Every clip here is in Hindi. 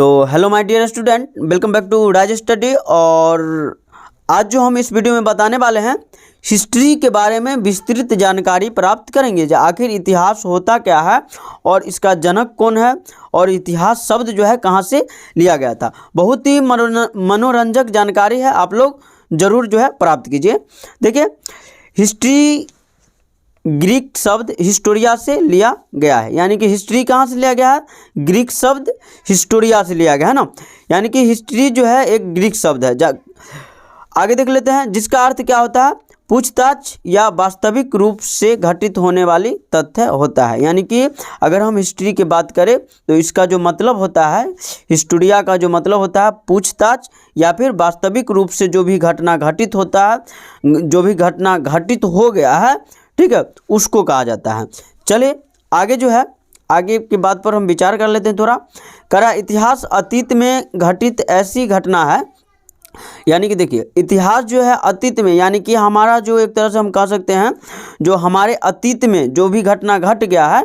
तो hello my dear student, welcome back to Raj study. और आज जो हम इस वीडियो में बताने वाले हैं हिस्ट्री के बारे में विस्तृत जानकारी प्राप्त करेंगे। जो आखिर इतिहास होता क्या है और इसका जनक कौन है और इतिहास शब्द जो है कहाँ से लिया गया था। बहुत ही मनोरंजक जानकारी है, आप लोग ज़रूर जो है प्राप्त कीजिए। देखिए, हिस्ट्री ग्रीक शब्द हिस्टोरिया से लिया गया है, यानी कि हिस्ट्री कहाँ से लिया गया है? ग्रीक शब्द हिस्टोरिया से लिया गया है ना, यानी कि हिस्ट्री जो है एक ग्रीक शब्द है। आगे देख लेते हैं, जिसका अर्थ क्या होता है? पूछताछ या वास्तविक रूप से घटित होने वाली तथ्य होता है। यानी कि अगर हम हिस्ट्री की बात करें तो इसका जो मतलब होता है, हिस्टोरिया का जो मतलब होता है पूछताछ या फिर वास्तविक रूप से जो भी घटना घटित होता है, जो भी घटना घटित हो गया है, ठीक है, उसको कहा जाता है। चलिए आगे जो है, आगे की बात पर हम विचार कर लेते हैं थोड़ा। करा इतिहास अतीत में घटित ऐसी घटना है, यानी कि देखिए इतिहास जो है अतीत में, यानी कि हमारा जो एक तरह से हम कह सकते हैं जो हमारे अतीत में जो भी घटना घट गया है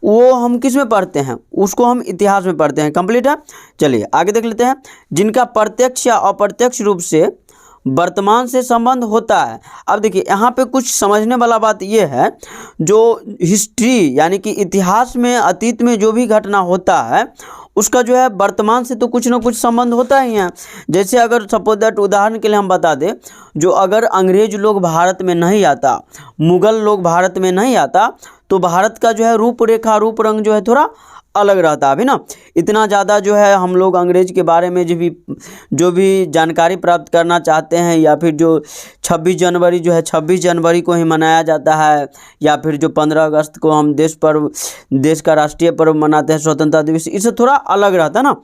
वो हम किस में पढ़ते हैं? उसको हम इतिहास में पढ़ते हैं। कंप्लीट है। चलिए आगे देख लेते हैं, जिनका प्रत्यक्ष या अप्रत्यक्ष रूप से वर्तमान से संबंध होता है। अब देखिए यहाँ पे कुछ समझने वाला बात यह है, जो हिस्ट्री यानी कि इतिहास में अतीत में जो भी घटना होता है उसका जो है वर्तमान से तो कुछ ना कुछ संबंध होता ही है। जैसे अगर सपोज दैट उदाहरण के लिए हम बता दें, जो अगर अंग्रेज लोग भारत में नहीं आता, मुग़ल लोग भारत में नहीं आता, तो भारत का जो है रूपरेखा रूप रंग जो है थोड़ा अलग रहता है। अभी ना इतना ज़्यादा जो है हम लोग अंग्रेज के बारे में जो भी जानकारी प्राप्त करना चाहते हैं, या फिर जो 26 जनवरी जो है 26 जनवरी को ही मनाया जाता है, या फिर जो 15 अगस्त को हम देश का राष्ट्रीय पर्व मनाते हैं, स्वतंत्रता दिवस, इससे थोड़ा अलग रहता है ना।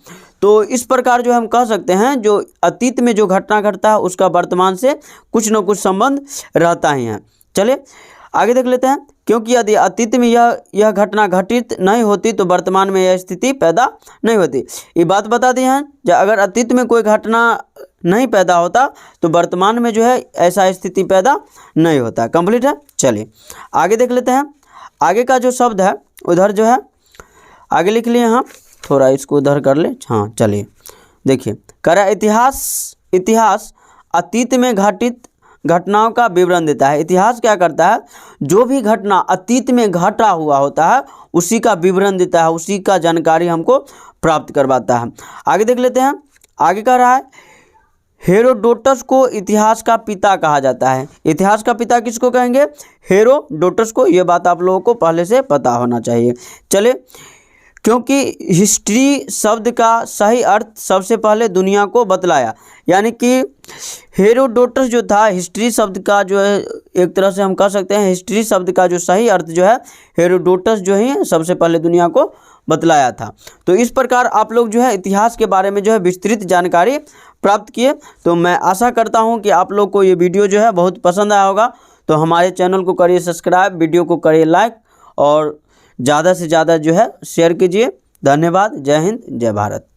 तो इस प्रकार जो हम कह सकते हैं जो अतीत में जो घटना घटता है उसका वर्तमान से कुछ न कुछ संबंध रहता ही है। चलिए आगे देख लेते हैं, क्योंकि यदि अतीत में यह घटना घटित नहीं होती तो वर्तमान में यह स्थिति पैदा नहीं होती। ये बात बता दी है, जब अगर अतीत में कोई घटना नहीं पैदा होता तो वर्तमान में जो है ऐसा स्थिति पैदा नहीं होता। कंप्लीट है। चलिए आगे देख लेते हैं, आगे का जो शब्द है उधर जो है आगे लिख लिए, हाँ थोड़ा इसको उधर कर ले। हाँ चलिए देखिए, करा इतिहास अतीत में घटित घटनाओं का विवरण देता है। इतिहास क्या करता है? जो भी घटना अतीत में घटा हुआ होता है उसी का विवरण देता है, उसी का जानकारी हमको प्राप्त करवाता है। आगे देख लेते हैं, आगे कह रहा है हेरोडोटस को इतिहास का पिता कहा जाता है। इतिहास का पिता किसको कहेंगे? हेरोडोटस को। ये बात आप लोगों को पहले से पता होना चाहिए। चले, क्योंकि हिस्ट्री शब्द का सही अर्थ सबसे पहले दुनिया को बतलाया। यानी कि हेरोडोटस जो था, हिस्ट्री शब्द का जो है एक तरह से हम कह सकते हैं हिस्ट्री शब्द का जो सही अर्थ जो है हेरोडोटस जो है सबसे पहले दुनिया को बतलाया था। तो इस प्रकार आप लोग जो है इतिहास के बारे में जो है विस्तृत जानकारी प्राप्त किए। तो मैं आशा करता हूँ कि आप लोग को ये वीडियो जो है बहुत पसंद आया होगा। तो हमारे चैनल को करिए सब्सक्राइब, वीडियो को करिए लाइक और ज़्यादा से ज़्यादा जो है शेयर कीजिए। धन्यवाद। जय हिंद, जय भारत।